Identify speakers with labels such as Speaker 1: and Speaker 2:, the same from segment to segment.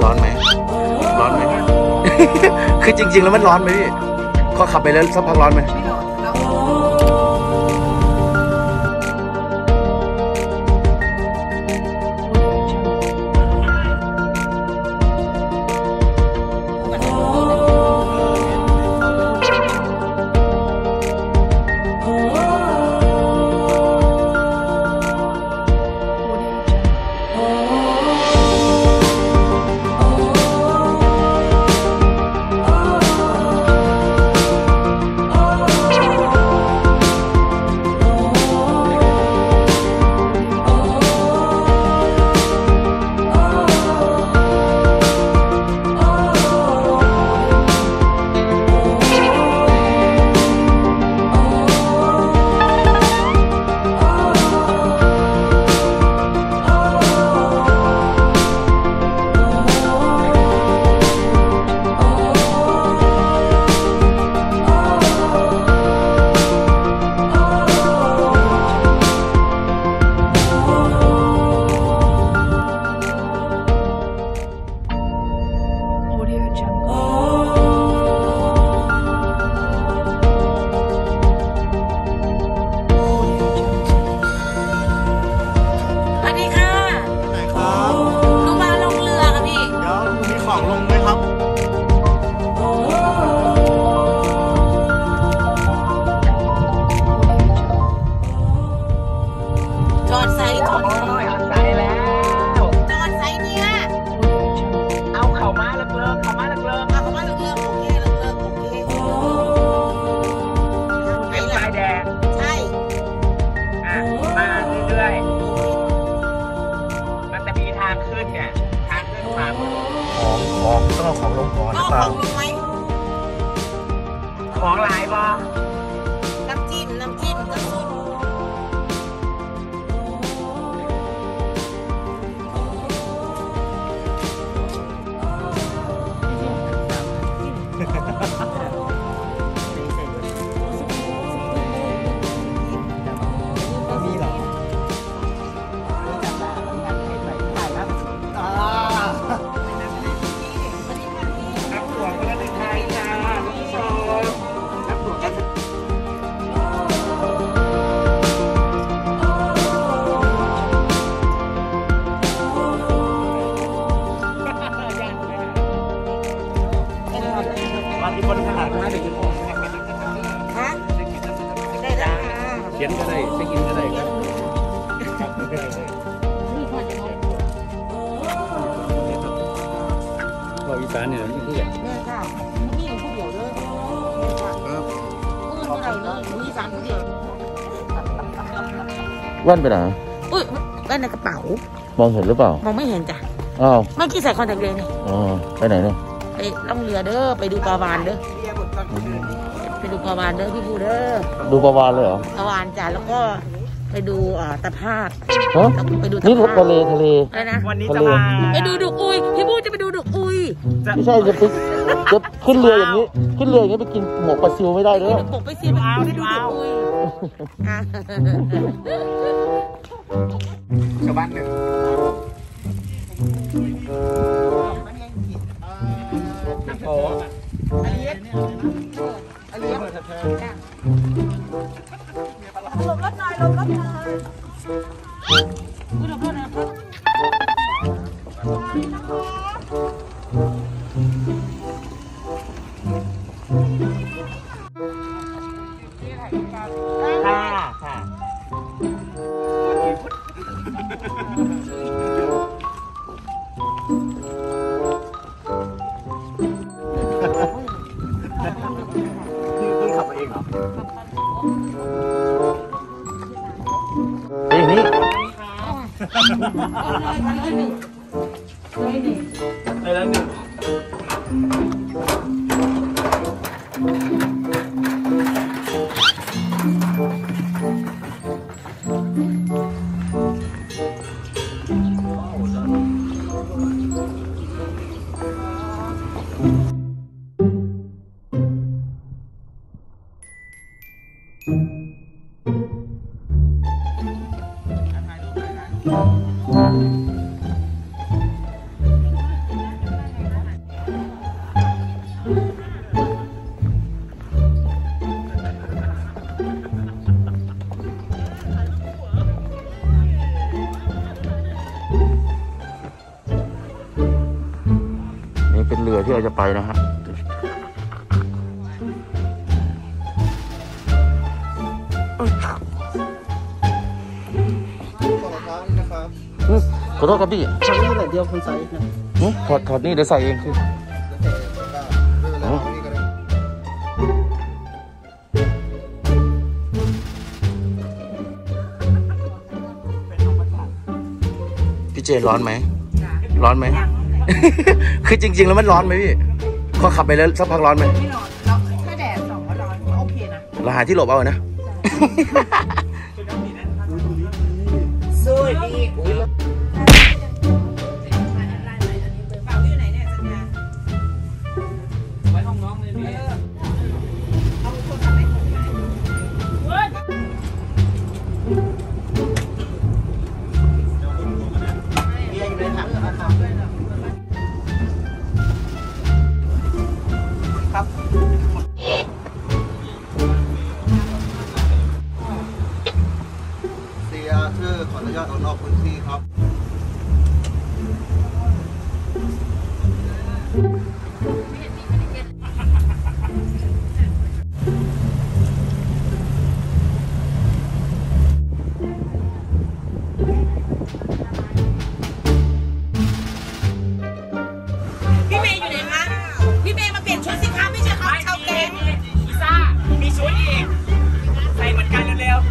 Speaker 1: ร้อนไหมร้อนไหม คือจริงๆแล้วมันร้อนไหมพี่พอขับไปแล้วสักพักร้อนไหมต้องเอาของลงก่อนหรือเปล่า
Speaker 2: ของลายบ่
Speaker 3: น้ำจิ้มก็สุด
Speaker 1: มีเหรอเขียนก็ได้เช็คอินก็ได้ครับเราอีสานเนี่ยนี่คืออย่าง
Speaker 3: แม่ค่ะนี่ผู้เดียวเลยครับเมื่อไหร่เลยอีสานผู้เดียว
Speaker 1: แว่นไปไหน
Speaker 3: อุ้ยแว่นในกระเป๋าม
Speaker 1: องเห็นหรือเปล่าม
Speaker 3: องไม่เห็นจ้ะ
Speaker 1: อ้าว
Speaker 3: เมื่อกี้ใส่คอนแทคเลนส์
Speaker 1: อ๋อไปไหนเนี่ย
Speaker 3: ไปล่องเรือเด้อไปดูปลาวาฬเด้อไปดูปลาวาฬเด้อพี่บูเด้อ
Speaker 1: ดูปลาวาฬเลยเหรอ
Speaker 3: ปลาวาฬจ้ะแล้วก็ไปดูตะภาพไปดู
Speaker 1: นี่ทะเล
Speaker 3: อะไรนะ
Speaker 2: วันนี้จะมา
Speaker 3: ไปดูดุกอุยพี่บูจะไปดูดุกอุย
Speaker 1: ไม่ใช่จะขึ้นเรืออย่างนี้ไปกินหมกปลาซิวไม่ได้เลย
Speaker 3: หมกปลาซิวไปดูดุกอุย
Speaker 2: ชาวบ้านหนึ่งโอ้
Speaker 3: อเลียนลงรถหน่อยอุ้ยลงรถนะครับ
Speaker 2: ค่ะพี่ขับมาเองเหรอ
Speaker 1: นี่
Speaker 2: ไปแล้วหนึ่ง
Speaker 1: ที่เราจะไปนะฮะขอโทษครับพี่ถอดนี่แหละเดียวคนใส่ถอดนี่เดี๋ยวใส่เองคือพี่เจร้อนไหมร้อนไหม คือจริงๆแล้วมันร้อนไหมพี่พอขับไปแล้วสักพักร้อนไหม
Speaker 3: ไม่ร้อนเราถ้าแดดส่องก็ร้อนโอเคนะ
Speaker 1: เราหาที่หลบเอานะ
Speaker 3: สู้ดี
Speaker 2: ไว้ห้องน้องเลยพี่
Speaker 4: ขออนุญาตออกนอกพื้นที่ครับ
Speaker 3: พี่เมย์อยู่ไหนคะพี่เมย์มาเปลี่ยนชุดสิคะไม่ใช่เขาชาวแกง
Speaker 2: พิซซ่ามีชุดอีกใส่เหมือนกันเร็วๆ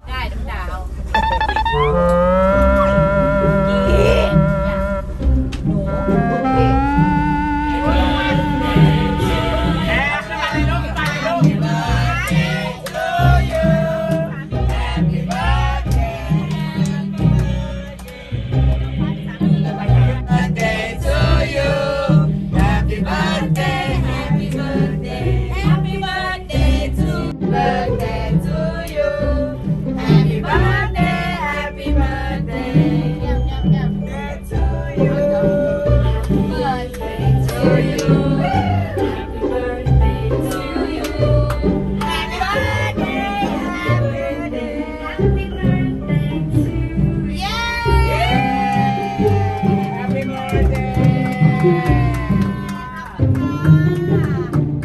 Speaker 3: ได้น้ำดาว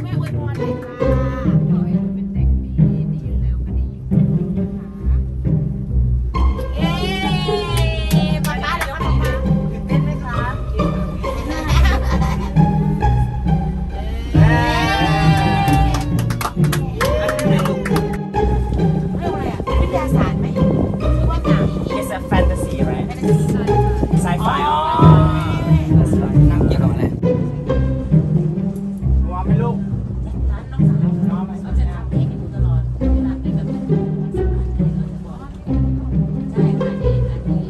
Speaker 3: แม่อวยพรเลยค่ะขอให้เป็นเด็กดีดีอยู่แล้วก็ดีเอ๊ะป๊าป๊าเดี๋ยวป๊าป๊าตื่นเต้นไหมครับเอ๊เรื่องอะไรอ่ะวิทยาศาสตร์ไหมหรือว่าหนัง
Speaker 2: It's a fantasy right sci-fi อ๋อหนังเกี่ยวกับอะไรว้าไม่ลูก
Speaker 3: ร้านน้องสาวเขาจะทำเพลงให้หนูตลอดเวลาไปแบบสำคัญอะไรก็จะบอกใช่ค่ะนี่อันนี้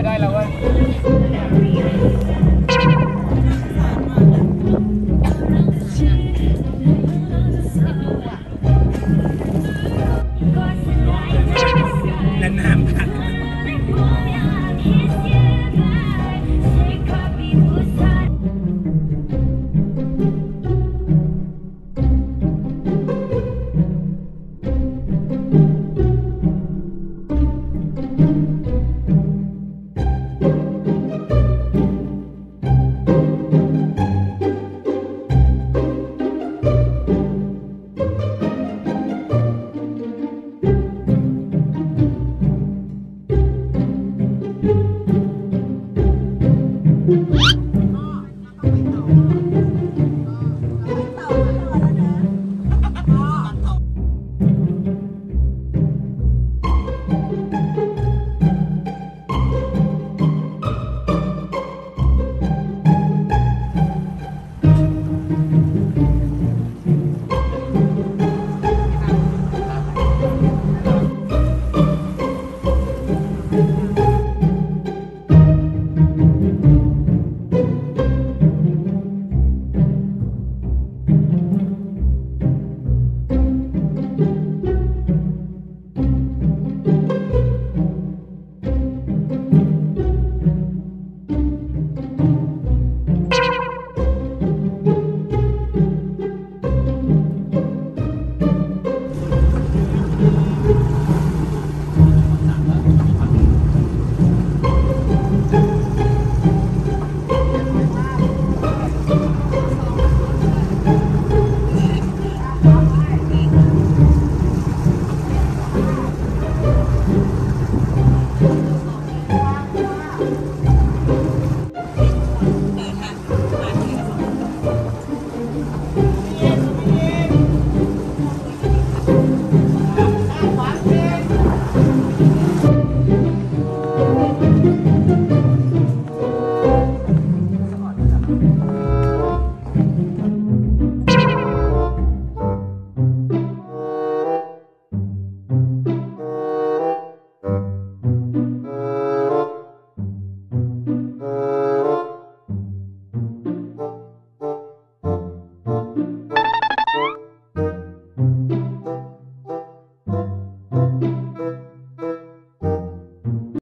Speaker 2: ได้แล้วเว้ย